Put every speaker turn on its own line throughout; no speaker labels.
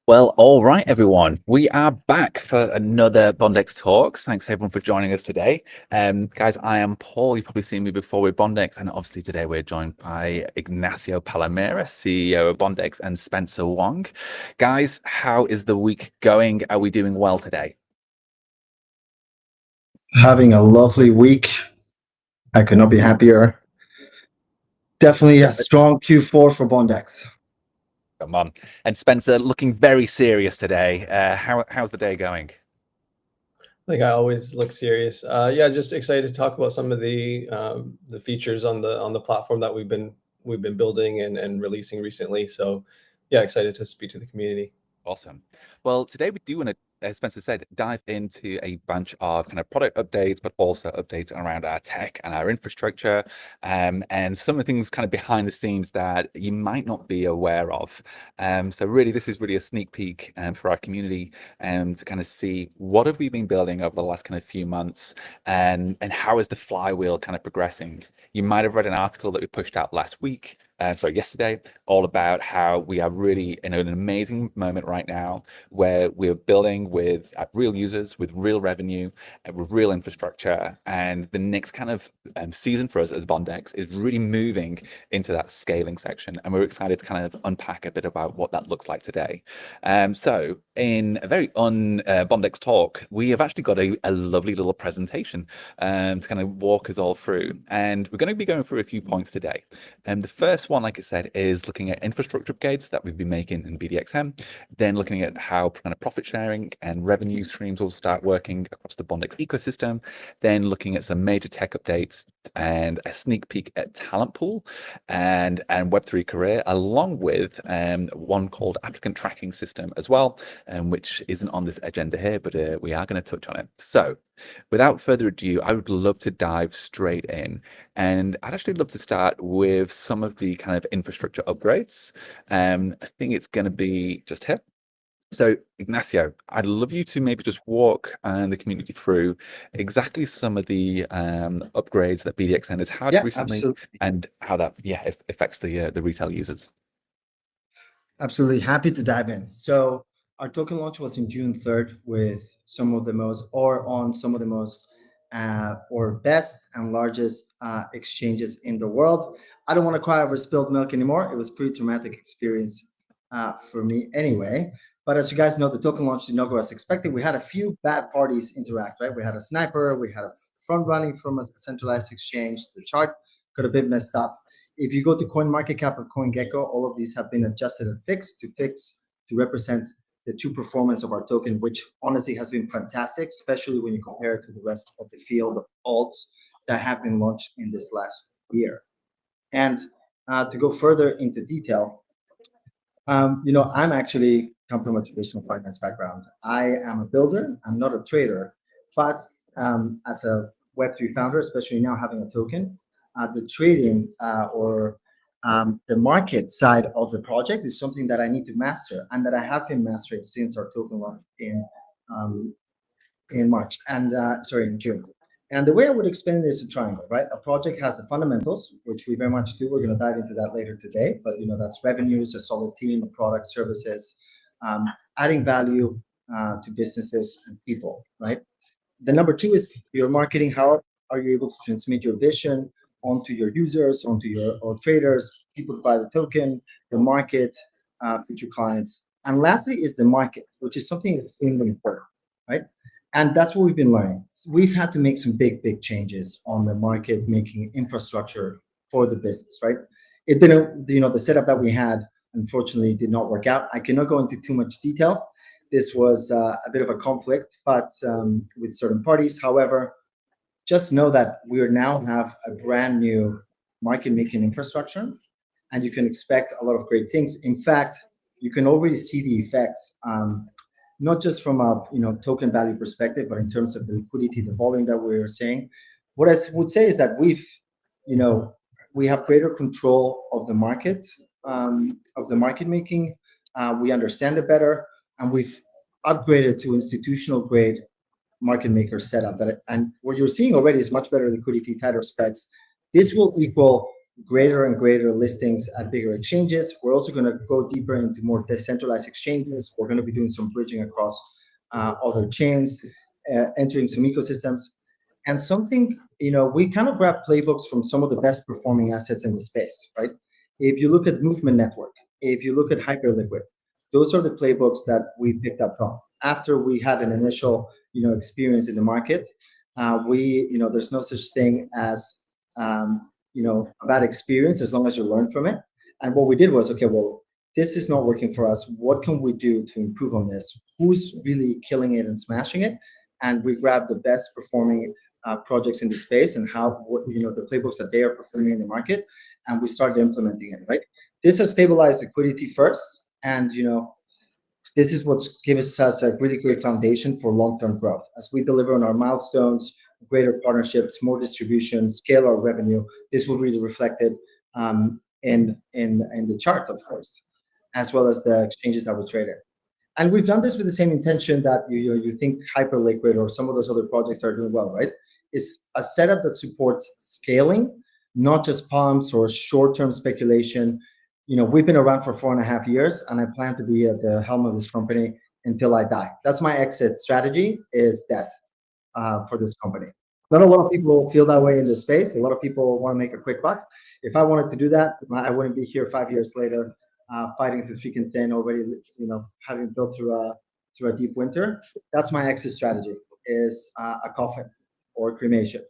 Well, all right, everyone. We are back for another Bondex Talks. Thanks everyone for joining us today. Guys, I am Paul. You've probably seen me before with Bondex, and obviously today we're joined by Ignacio Palomera, CEO of Bondex, and Spencer Wong. Guys, how is the week going? Are we doing well today?
Having a lovely week. I could not be happier. Definitely a strong Q4 for Bondex.
Come on. And Spencer, looking very serious today. How's the day going?
Like I always look serious. Yeah, just excited to talk about some of the features on the platform that we've been building and releasing recently. So yeah, excited to speak to the community.
Awesome. Well, today we do want to, as Spencer said, dive into a bunch of kind of product updates, but also updates around our tech and our infrastructure, and some of the things kind of behind the scenes that you might not be aware of. So really, this is really a sneak peek for our community to kind of see what have we been building over the last kind of few months, and how is the flywheel kind of progressing. You might have read an article that we pushed out last week. Yesterday, all about how we are really in an amazing moment right now where we're building with real users, with real revenue, with real infrastructure. And the next kind of season for us as Bondex is really moving into that scaling section. And we're excited to kind of unpack a bit about what that looks like today. So in a very Bondex talk, we have actually got a lovely little presentation to kind of walk us all through. And we're going to be going through a few points today. The first one, like I said, is looking at infrastructure upgrades that we've been making in BDXM, then looking at how kind of profit sharing and revenue streams will start working across the Bondex ecosystem, then looking at some major tech updates and a sneak peek at talent pool and Web3 career, along with one called Applicant tracking system as well, which isn't on this agenda here, but we are going to touch on it. So without further ado, I would love to dive straight in, and I'd actually love to start with some of the kind of infrastructure upgrades. I think it's going to be just here. So Ignacio, I'd love you to maybe just walk the community through exactly some of the upgrades that BDXN has had recently, absolutely, and how that affects the retail users.
Absolutely, happy to dive in. So our token launch was in June 3rd with some of the most best and largest exchanges in the world. I don't want to cry over spilled milk anymore. It was a pretty traumatic experience for me anyway. But as you guys know, the token launch did not go as expected. We had a few bad parties interact, right? We had a sniper, we had a front running from a centralized exchange. The chart got a bit messed up. If you go to CoinMarketCap or CoinGecko, all of these have been adjusted and fixed to represent the true performance of our token, which honestly has been fantastic, especially when you compare it to the rest of the field of alts that have been launched in this last year. And to go further into detail, I'm actually come from a traditional finance background. I am a builder. I'm not a trader, but as a Web3 founder, especially now having a token, the trading or the market side of the project is something that I need to master, and that I have been mastering since our token launch in March and in June. And the way I would explain it is a triangle, right? A project has the fundamentals, which we very much do. We're going to dive into that later today. But that's revenues, a solid team, a product, services, adding value to businesses and people, right? The number two is your marketing. How are you able to transmit your vision onto your users, onto your traders, people who buy the token, the market, future clients? And lastly is the market, which is something extremely important, right? And that's what we've been learning. We've had to make some big changes on the market making infrastructure for the business, right? It didn't, the setup that we had, unfortunately, did not work out. I cannot go into too much detail. This was a bit of a conflict, but with certain parties. However, just know that we now have a brand new market making infrastructure, and you can expect a lot of great things. In fact, you can already see the effects, not just from a token value perspective, but in terms of the liquidity, the volume that we're seeing. What I would say is that we have greater control of the market, of the market making. We understand it better, and we've upgraded to institutional grade market maker setup. And what you're seeing already is much better liquidity, tighter spreads. This will equal greater and greater listings at bigger exchanges. We're also going to go deeper into more decentralized exchanges. We're going to be doing some bridging across other chains, entering some ecosystems. And something, we kind of grab playbooks from some of the best performing assets in the space, right? If you look at Movement Network, if you look at Hyperliquid, those are the playbooks that we picked up from. After we had an initial, experience in the market, there's no such thing as, a bad experience as long as you learn from it. And what we did was, okay, well, this is not working for us. What can we do to improve on this? Who's really killing it and smashing it? And we grabbed the best performing projects in the space and the playbooks that they are performing in the market, and we started implementing it, right? This has stabilized liquidity first, and this is what's given us a really great foundation for long-term growth. As we deliver on our milestones, greater partnerships, more distribution, scale our revenue, this will be reflected in the chart, of course, as well as the exchanges that we trade in. And we've done this with the same intention that you think Hyperliquid or some of those other projects are doing well, right? Is a setup that supports scaling, not just pumps or short-term speculation. We've been around for 4.5 years, and I plan to be at the helm of this company until I die. That's my exit strategy, is death for this company. Not a lot of people feel that way in this space. A lot of people want to make a quick buck. If I wanted to do that, I wouldn't be here 5 years later fighting through thick and thin already, having built through a deep winter. That's my exit strategy, is a coffin or cremation.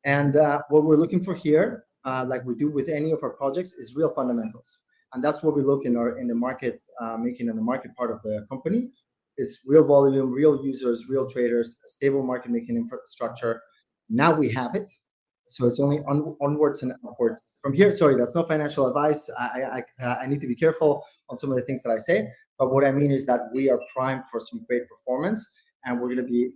And what we're looking for here, like we do with any of our projects, is real fundamentals. And that's what we look in the market, making in the market part of the company. It's real volume, real users, real traders, a stable market making infrastructure. Now we have it. So it's only onwards and upwards from here. Sorry, that's not financial advice. I need to be careful on some of the things that I say. But what I mean is that we are primed for some great performance, and we're going to be,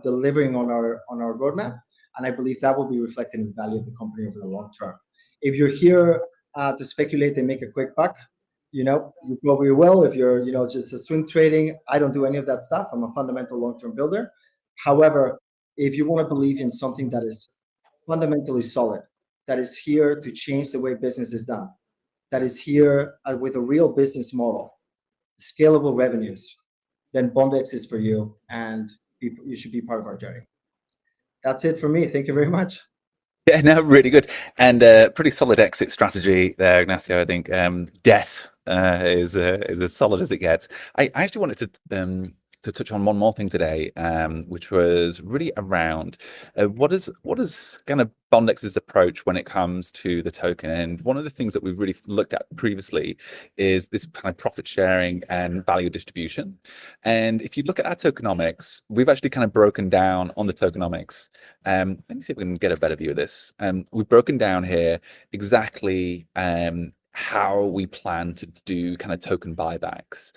delivering on our roadmap. And I believe that will be reflected in the value of the company over the long term. If you're here to speculate and make a quick buck, you probably will. If you're, just a swing trading, I don't do any of that stuff. I'm a fundamental long-term builder. However, if you want to believe in something that is fundamentally solid, that is here to change the way business is done, that is here with a real business model, scalable revenues, then Bondex is for you, and you should be part of our journey. That's it for me. Thank you very much.
Yeah, no, really good, and pretty solid exit strategy there, Ignacio. I think death is as solid as it gets. I actually wanted to touch on one more thing today, which was really around what is kind of Bondex's approach when it comes to the token. And one of the things that we've really looked at previously is this kind of profit sharing and value distribution. And if you look at our tokenomics, we've actually kind of broken down on the tokenomics. Let me see if we can get a better view of this. We've broken down here exactly how we plan to do kind of token buybacks.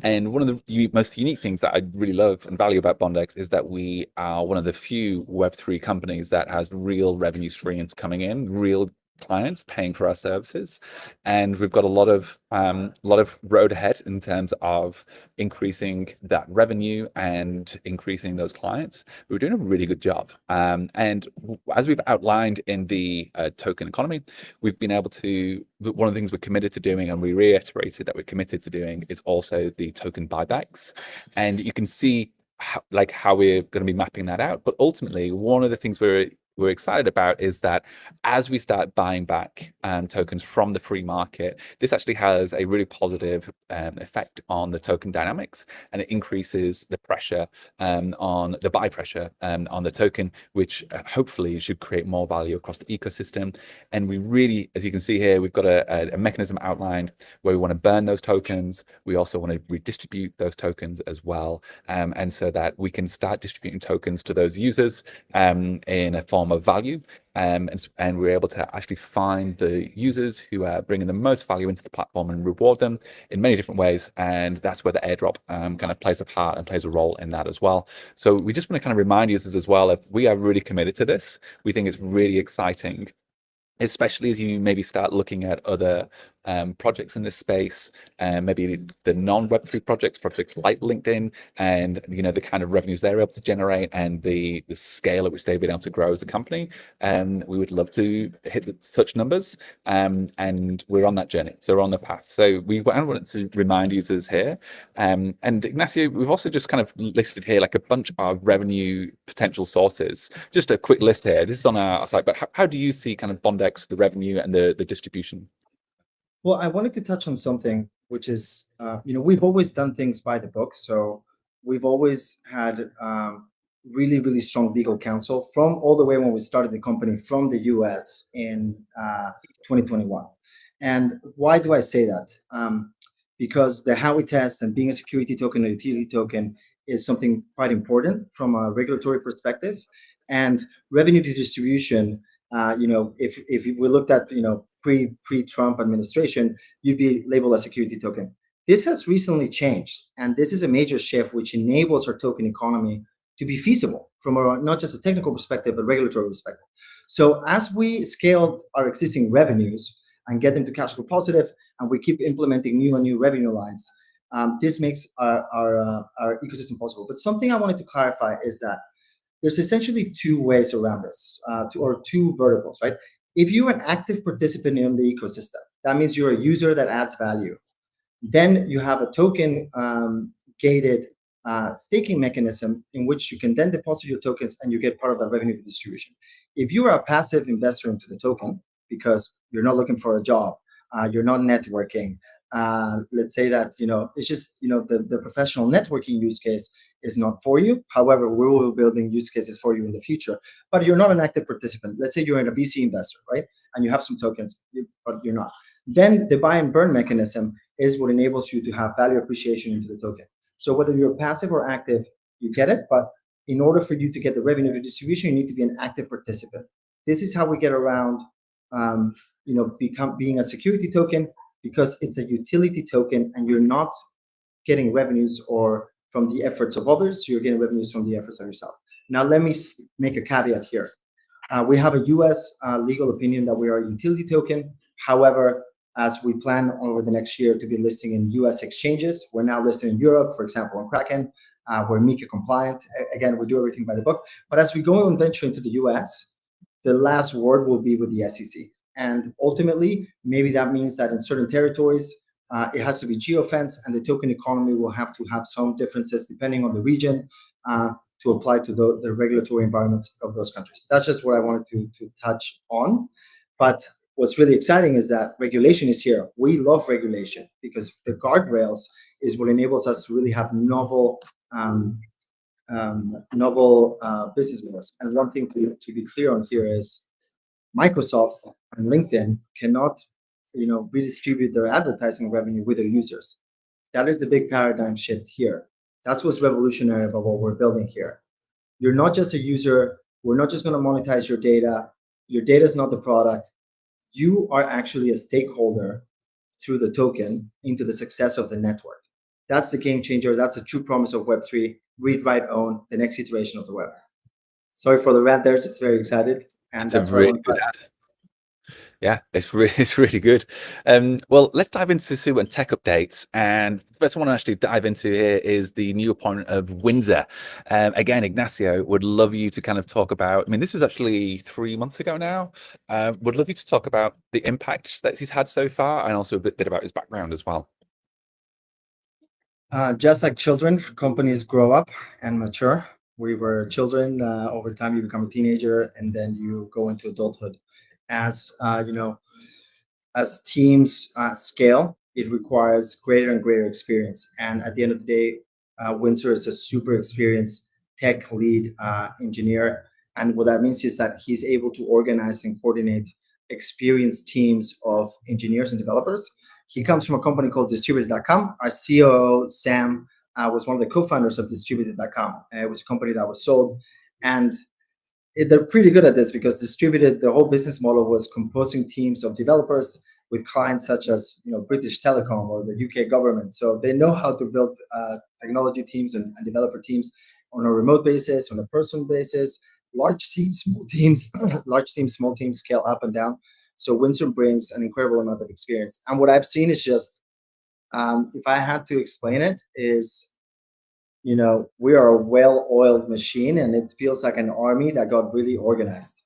And one of the most unique things that I really love and value about Bondex is that we are one of the few Web3 companies that has real revenue streams coming in, real clients paying for our services, and we've got a lot of road ahead in terms of increasing that revenue and increasing those clients. We're doing a really good job, and as we've outlined in the token economy, we've been able to, one of the things we're committed to doing, and we reiterated that we're committed to doing, is also the token buybacks. And you can see how we're going to be mapping that out. But ultimately, one of the things we're excited about is that as we start buying back tokens from the free market, this actually has a really positive effect on the token dynamics, and it increases the pressure on the buy pressure on the token, which hopefully should create more value across the ecosystem. And we really, as you can see here, we've got a mechanism outlined where we want to burn those tokens. We also want to redistribute those tokens as well, and so that we can start distributing tokens to those users in a form of value, and we're able to actually find the users who are bringing the most value into the platform and reward them in many different ways. And that's where the airdrop kind of plays a part and plays a role in that as well. So we just want to kind of remind users as well that we are really committed to this. We think it's really exciting, especially as you maybe start looking at other projects in this space, maybe the non-Web3 projects like LinkedIn, and the kind of revenues they're able to generate and the scale at which they've been able to grow as a company. We would love to hit such numbers, and we're on that journey. So we're on the path. So we wanted to remind users here. And Ignacio, we've also just kind of listed here like a bunch of revenue potential sources. Just a quick list here. This is on our site, but how do you see kind of Bondex, the revenue and the distribution?
Well, I wanted to touch on something, which is, we've always done things by the book. So we've always had really, really strong legal counsel from all the way when we started the company from the US in 2021. And why do I say that? Because the Howey test and being a security token or utility token is something quite important from a regulatory perspective. And revenue to distribution, if we looked at, pre-Trump administration, you'd be labeled a security token. This has recently changed, and this is a major shift which enables our token economy to be feasible from not just a technical perspective, but regulatory perspective. So as we scaled our existing revenues and get them to cash flow positive, and we keep implementing new and new revenue lines, this makes our ecosystem possible. But something I wanted to clarify is that there's essentially two ways around this, or two verticals, right? If you're an active participant in the ecosystem, that means you're a user that adds value. Then you have a token gated staking mechanism in which you can then deposit your tokens and you get part of that revenue distribution. If you are a passive investor into the token because you're not looking for a job, you're not networking, let's say that it's just the professional networking use case is not for you. However, we will be building use cases for you in the future, but you're not an active participant. Let's say you're in a VC investor, right? And you have some tokens, but you're not. Then the buy and burn mechanism is what enables you to have value appreciation into the token. So whether you're passive or active, you get it. But in order for you to get the revenue distribution, you need to be an active participant. This is how we get around, being a security token, because it's a utility token and you're not getting revenues or from the efforts of others, you're getting revenues from the efforts of yourself. Now, let me make a caveat here. We have a US legal opinion that we are a utility token. However, as we plan over the next year to be listing in US exchanges, we're now listed in Europe, for example, on Kraken. We're MiCA compliant. Again, we do everything by the book. But as we go and venture into the US, the last word will be with the SEC. And ultimately, maybe that means that in certain territories, it has to be geofence, and the token economy will have to have some differences depending on the region to apply to the regulatory environments of those countries. That's just what I wanted to touch on. But what's really exciting is that regulation is here. We love regulation because the guardrails is what enables us to really have novel business models. And one thing to be clear on here is Microsoft and LinkedIn cannot redistribute their advertising revenue with their users. That is the big paradigm shift here. That's what's revolutionary about what we're building here. You're not just a user. We're not just going to monetize your data. Your data is not the product. You are actually a stakeholder through the token into the success of the network. That's the game changer. That's the true promise of Web3. Read, write, own, the next iteration of the web. Sorry for the rant there. Just very excited. And that's
a really good ad. Yeah, it's really good. Well, let's dive into some tech updates. And the first one I want to actually dive into here is the new appointment of Windsor. Again, Ignacio, would love you to kind of talk about, I mean, this was actually 3 months ago now. Would love you to talk about the impact that he's had so far and also a bit about his background as well.
Just like children, companies grow up and mature. We were children. Over time, you become a teenager, and then you go into adulthood. As as teams scale, it requires greater and greater experience. And at the end of the day, Windsor is a super experienced tech lead engineer. And what that means is that he's able to organize and coordinate experienced teams of engineers and developers. He comes from a company called Distributed.com. Our COO, Sam, was one of the co-founders of Distributed.com. It was a company that was sold. And they're pretty good at this because Distributed, the whole business model was composing teams of developers with clients such as British Telecom or the UK government. So they know how to build technology teams and developer teams on a remote basis, on a personal basis, large teams, small teams, large teams, small teams, scale up and down. So Windsor brings an incredible amount of experience. And what I've seen is just, if I had to explain it, is, we are a well-oiled machine, and it feels like an army that got really organized.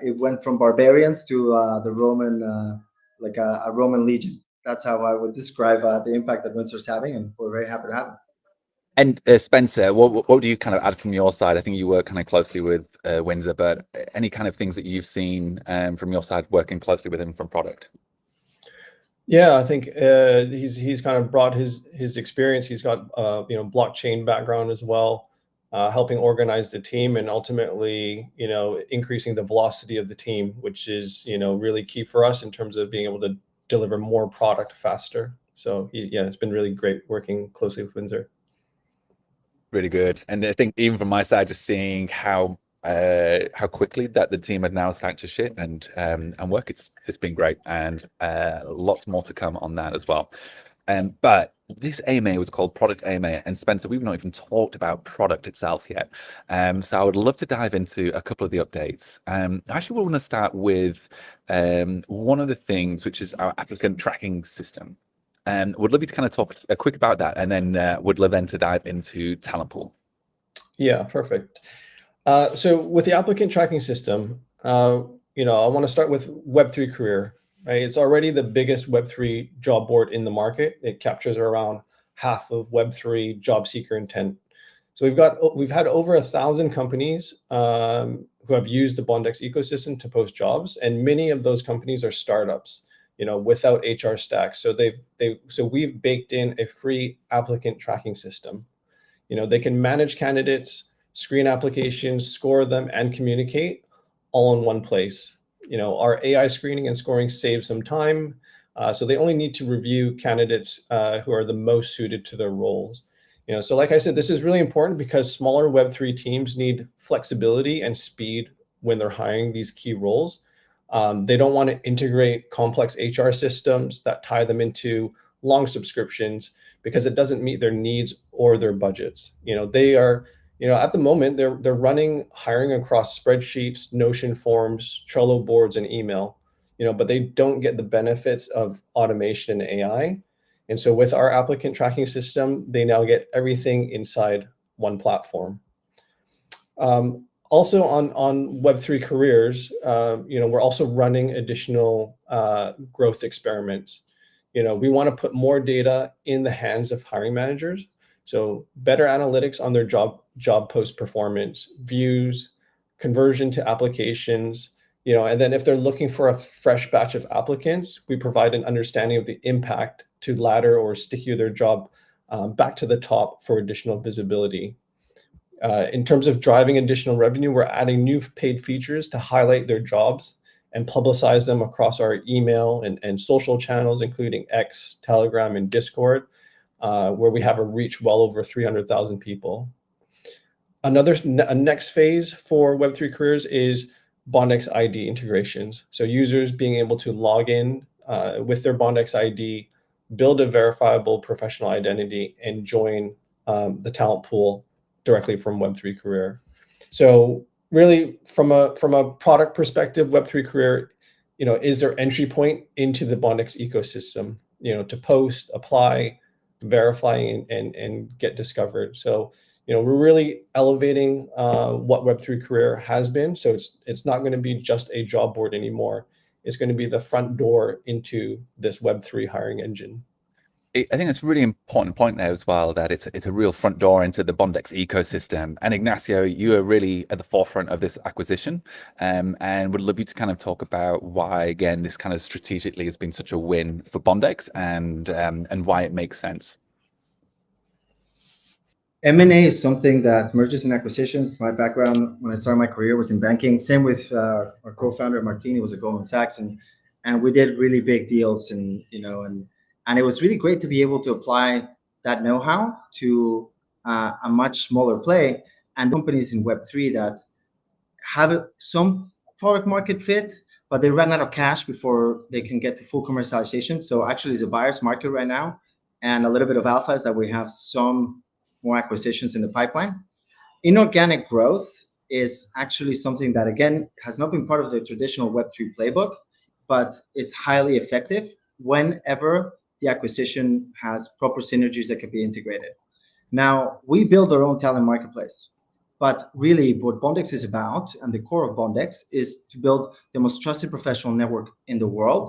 It went from barbarians to the Roman, like a Roman legion. That's how I would describe the impact that Windsor's having, and we're very happy to have it.
And Spencer, what do you kind of add from your side? I think you work kind of closely with Windsor, but any kind of things that you've seen from your side working closely with him from product?
Yeah, I think he's kind of brought his experience. He's got blockchain background as well, helping organize the team and ultimately increasing the velocity of the team, which is really key for us in terms of being able to deliver more product faster. So it's been really great working closely with Windsor.
Really good. And I think even from my side, just seeing how quickly that the team had now started to ship and work, it's been great, and lots more to come on that as well. But this AMA was called Product AMA, and Spencer, we've not even talked about product itself yet. So I would love to dive into a couple of the updates. Actually, we want to start with one of the things, which is our applicant tracking system. Would love you to kind of talk quick about that, and then would love then to dive into talent pool.
Yeah, perfect. So with the applicant tracking system, I want to start with Web3 Career. Right, it's already the biggest Web3 job board in the market. It captures around half of Web3 job seeker intent. So we've had over 1,000 companies who have used the Bondex ecosystem to post jobs, and many of those companies are startups, without HR stacks. So we've baked in a free applicant tracking system. They can manage candidates, screen applications, score them, and communicate all in one place. Our AI screening and scoring saves some time. So they only need to review candidates who are the most suited to their roles. So like I said, this is really important because smaller Web3 teams need flexibility and speed when they're hiring these key roles. They don't want to integrate complex HR systems that tie them into long subscriptions because it doesn't meet their needs or their budgets. They are, at the moment, they're running hiring across spreadsheets, Notion forms, Trello boards, and email, but they don't get the benefits of automation and AI. And so with our applicant tracking system, they now get everything inside one platform. Also on Web3 Careers, we're also running additional growth experiments. We want to put more data in the hands of hiring managers. So better analytics on their job post performance, views, conversion to applications, and then if they're looking for a fresh batch of applicants, we provide an understanding of the impact to ladder or stick their job back to the top for additional visibility. In terms of driving additional revenue, we're adding new paid features to highlight their jobs and publicize them across our email and social channels, including X, Telegram, and Discord, where we have a reach well over 300,000 people. A next phase for Web3 Careers is Bondex ID integrations. So users being able to log in with their Bondex ID, build a verifiable professional identity, and join the talent pool directly from Web3 Career. So really, from a product perspective, Web3 Career, is their entry point into the Bondex ecosystem, to post, apply, verify, and get discovered. So, we're really elevating what Web3 Career has been. So it's not going to be just a job board anymore. It's going to be the front door into this Web3 hiring engine.
I think that's a really important point there as well, that it's a real front door into the Bondex ecosystem. And Ignacio, you are really at the forefront of this acquisition, and would love you to kind of talk about why, again, this kind of strategically has been such a win for Bondex, and why it makes sense.
M&A is something that mergers and acquisitions. My background when I started my career was in banking. Same with our co-founder Martin, was at Goldman Sachs, and we did really big deals, and it was really great to be able to apply that know-how to a much smaller play and companies in Web3 that have some product market fit, but they ran out of cash before they can get to full commercialization. So actually, it's a buyer's market right now, and a little bit of alpha is that we have some more acquisitions in the pipeline. Inorganic growth is actually something that, again, has not been part of the traditional Web3 playbook. but it's highly effective whenever the acquisition has proper synergies that can be integrated. Now, we build our own talent marketplace, but really what Bondex is about, and the core of Bondex, is to build the most trusted professional network in the world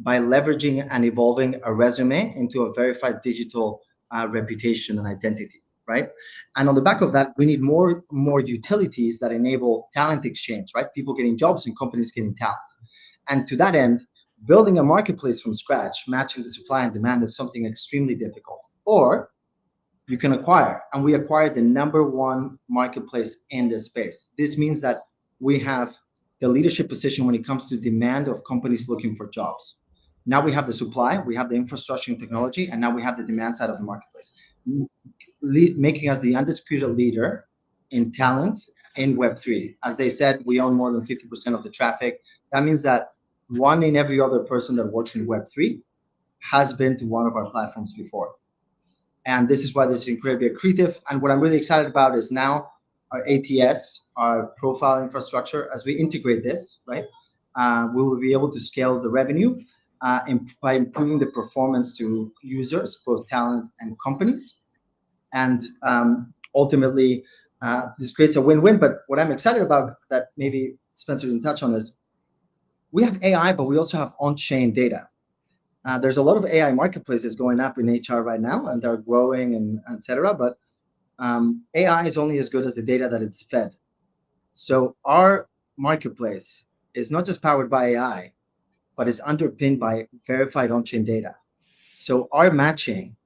by leveraging and evolving a resume into a verified digital reputation and identity, right? And on the back of that, we need more utilities that enable talent exchange, right? People getting jobs and companies getting talent. And to that end, building a marketplace from scratch, matching the supply and demand, is something extremely difficult. Or you can acquire, and we acquired the #1 marketplace in this space. This means that we have the leadership position when it comes to demand of companies looking for jobs. Now we have the supply, we have the infrastructure and technology, and now we have the demand side of the marketplace, making us the undisputed leader in talent in Web3. As they said, we own more than 50% of the traffic. That means that one in every other person that works in Web3 has been to one of our platforms before. And this is why this is incredibly accretive. And what I'm really excited about is now our ATS, our profile infrastructure, as we integrate this, right, we will be able to scale the revenue by improving the performance to users, both talent and companies. And ultimately, this creates a win-win. But what I'm excited about that maybe Spencer didn't touch on is we have AI, but we also have on-chain data. There's a lot of AI marketplaces going up in HR right now, and they're growing and et cetera. But AI is only as good as the data that it's fed. So our marketplace is not just powered by AI, but is underpinned by verified on-chain data. So our matching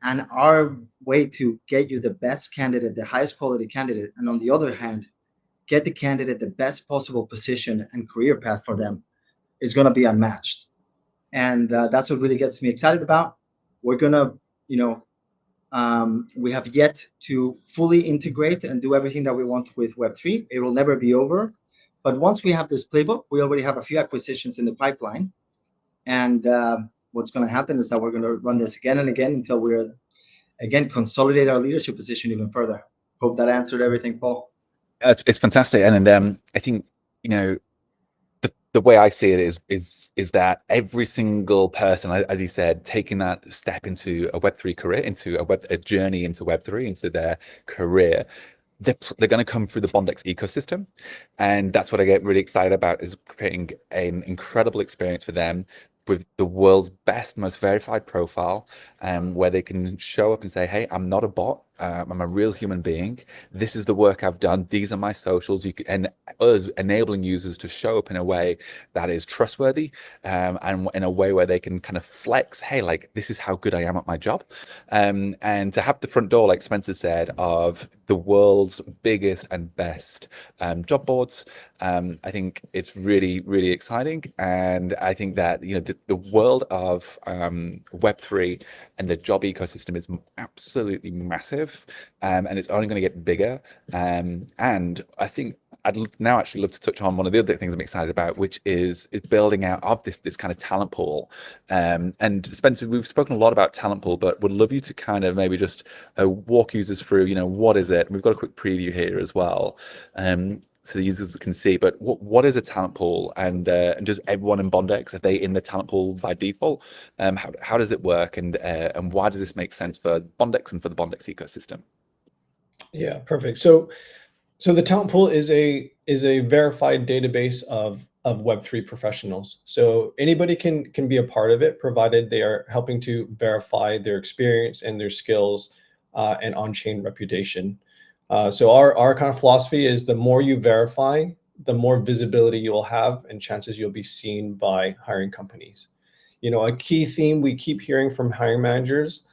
and our way to get you the best candidate, the highest quality candidate, and on the other hand, get the candidate the best possible position and career path for them, is going to be unmatched. And that's what really gets me excited about. We're going to, we have yet to fully integrate and do everything that we want with Web3. It will never be over. But once we have this playbook, we already have a few acquisitions in the pipeline. And what's going to happen is that we're going to run this again and again until we're, again, consolidate our leadership position even further. Hope that answered everything, Paul.
It's fantastic. And I think, the way I see it is that every single person, as you said, taking that step into a Web3 career, into a journey into Web3, into their career, they're going to come through the Bondex ecosystem. And that's what I get really excited about, is creating an incredible experience for them with the world's best, most verified profile, where they can show up and say, hey, I'm not a bot. I'm a real human being. This is the work I've done. These are my socials. And us enabling users to show up in a way that is trustworthy, and in a way where they can kind of flex, hey, like, this is how good I am at my job. And to have the front door, like Spencer said, of the world's biggest and best job boards, I think it's really, really exciting. And I think that, the world of Web3 and the job ecosystem is absolutely massive. And it's only going to get bigger. And I think I'd now actually love to touch on one of the other things I'm excited about, which is building out of this kind of talent pool. And Spencer, we've spoken a lot about talent pool, but would love you to kind of maybe just walk users through, what is it? And we've got a quick preview here as well, so the users can see. But what is a talent pool? And just everyone in Bondex, are they in the talent pool by default? How does it work? And why does this make sense for Bondex and for the Bondex ecosystem?
Yeah, perfect. So the talent pool is a verified database of Web3 professionals. So anybody can be a part of it, provided they are helping to verify their experience and their skills and on-chain reputation. So our kind of philosophy is, the more you verify, the more visibility you will have and chances you'll be seen by hiring companies. A key theme we keep hearing from hiring managers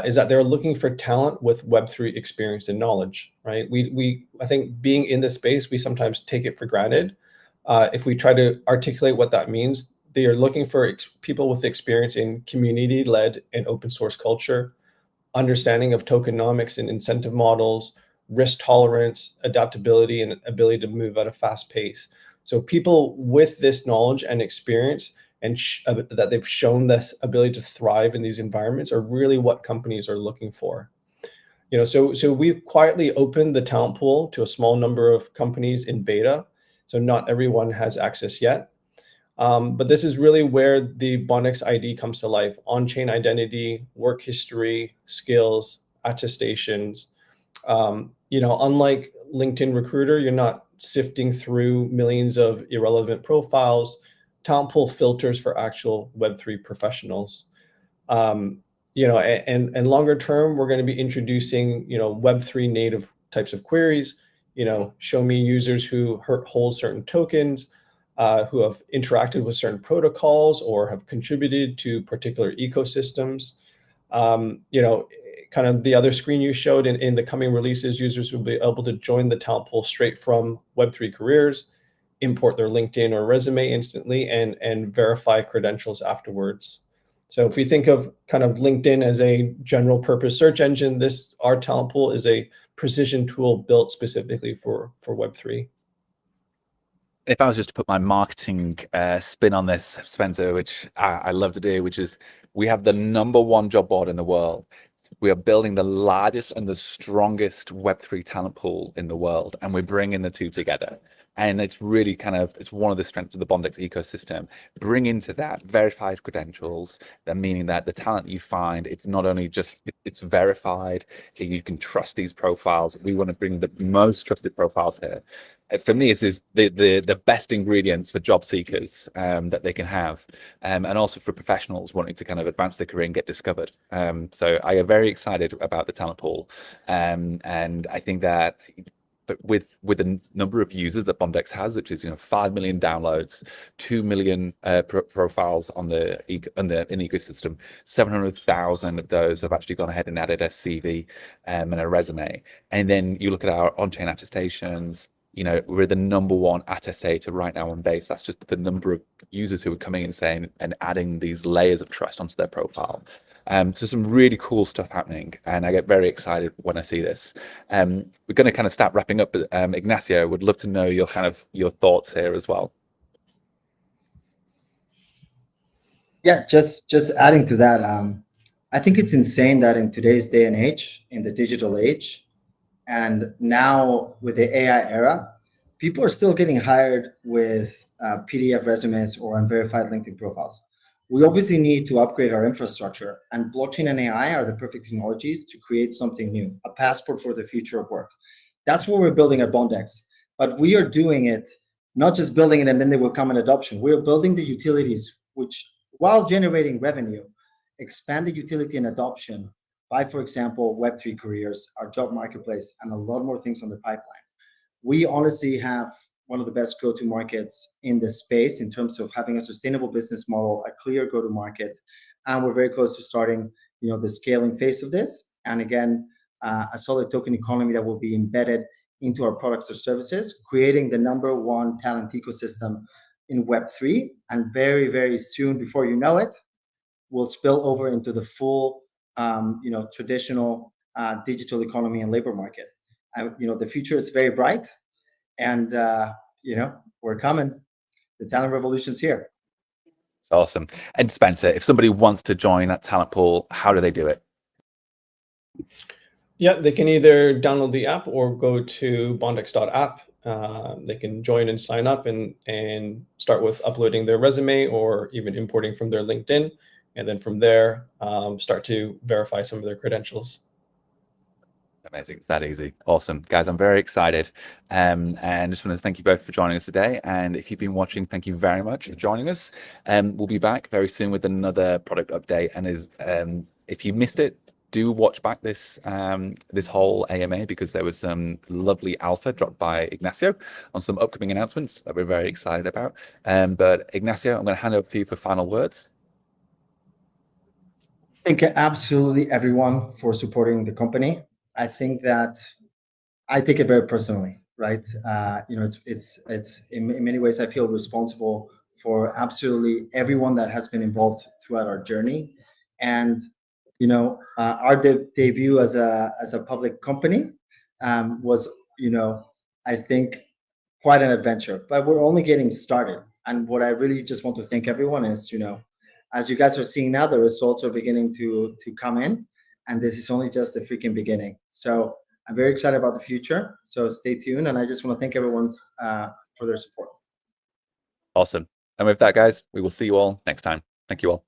is that they're looking for talent with Web3 experience and knowledge, right? I think being in this space, we sometimes take it for granted. If we try to articulate what that means, they are looking for people with experience in community-led and open source culture, understanding of tokenomics and incentive models, risk tolerance, adaptability, and ability to move at a fast pace. So people with this knowledge and experience, and that they've shown this ability to thrive in these environments, are really what companies are looking for. So we've quietly opened the talent pool to a small number of companies in beta. So not everyone has access yet. But this is really where the Bondex ID comes to life: on-chain identity, work history, skills, attestations. Unlike LinkedIn Recruiter, you're not sifting through millions of irrelevant profiles. Talent Pool filters for actual Web3 professionals. And longer term, we're going to be introducing, Web3 native types of queries. Show me users who hold certain tokens, who have interacted with certain protocols or have contributed to particular ecosystems. Kind of the other screen you showed, in the coming releases, users will be able to join the talent pool straight from Web3 careers, import their LinkedIn or resume instantly, and verify credentials afterwards. So if we think of kind of LinkedIn as a general purpose search engine, our talent pool is a precision tool built specifically for Web3.
If I was just to put my marketing spin on this, Spencer, which I love to do, which is we have the #1 job board in the world. We are building the largest and the strongest Web3 talent pool in the world, and we're bringing the two together. And it's really it's one of the strengths of the Bondex ecosystem. Bring into that verified credentials, that meaning that the talent you find, it's not only just, it's verified, you can trust these profiles. We want to bring the most trusted profiles here. For me, this is the best ingredients for job seekers that they can have, and also for professionals wanting to kind of advance their career and get discovered. So I am very excited about the talent pool, and I think that, but with the number of users that Bondex has, which is 5 million downloads, 2 million profiles in the ecosystem, 700,000 of those have actually gone ahead and added a CV and a resume. And then you look at our on-chain attestations. We're the #1 attestator right now on base. That's just the number of users who are coming and saying and adding these layers of trust onto their profile. So some really cool stuff happening, and I get very excited when I see this. We're going to kind of start wrapping up, but Ignacio, would love to know your thoughts here as well.
Yeah, just adding to that, I think it's insane that in today's day and age, in the digital age, and now with the AI era, people are still getting hired with PDF resumes or unverified LinkedIn profiles. We obviously need to upgrade our infrastructure, and blockchain and AI are the perfect technologies to create something new, a passport for the future of work. That's what we're building at Bondex. But we are doing it, not just building it and then they will come in adoption. We're building the utilities, which, while generating revenue, expand the utility and adoption by, for example, Web3 careers, our job marketplace, and a lot more things on the pipeline. We honestly have one of the best go-to markets in the space in terms of having a sustainable business model, a clear go-to-market, and we're very close to starting, the scaling phase of this. And again, a solid token economy that will be embedded into our products or services, creating the #1 talent ecosystem in Web3. And very, very soon, before you know it, will spill over into the full, traditional digital economy and labor market. The future is very bright, and we're coming. The talent revolution's here.
It's awesome. And Spencer, if somebody wants to join that talent pool, how do they do it?
Yeah, they can either download the app or go to bondex.app. They can join and sign up and start with uploading their resume or even importing from their LinkedIn. And then from there, start to verify some of their credentials.
Amazing. It's that easy. Awesome. Guys, I'm very excited. And just want to thank you both for joining us today. And if you've been watching, thank you very much for joining us. We'll be back very soon with another product update. And if you missed it, do watch back this whole AMA, because there was some lovely alpha dropped by Ignacio on some upcoming announcements that we're very excited about. But Ignacio, I'm going to hand over to you for final words.
Thank you, absolutely, everyone, for supporting the company. I think that I take it very personally, right? It's in many ways I feel responsible for absolutely everyone that has been involved throughout our journey, and our debut as a public company was, I think, quite an adventure. But we're only getting started, and what I really just want to thank everyone is, as you guys are seeing now, the results are beginning to come in, and this is only just the freaking beginning. So I'm very excited about the future. So stay tuned, and I just want to thank everyone for their support.
Awesome. And with that, guys, we will see you all next time. Thank you all.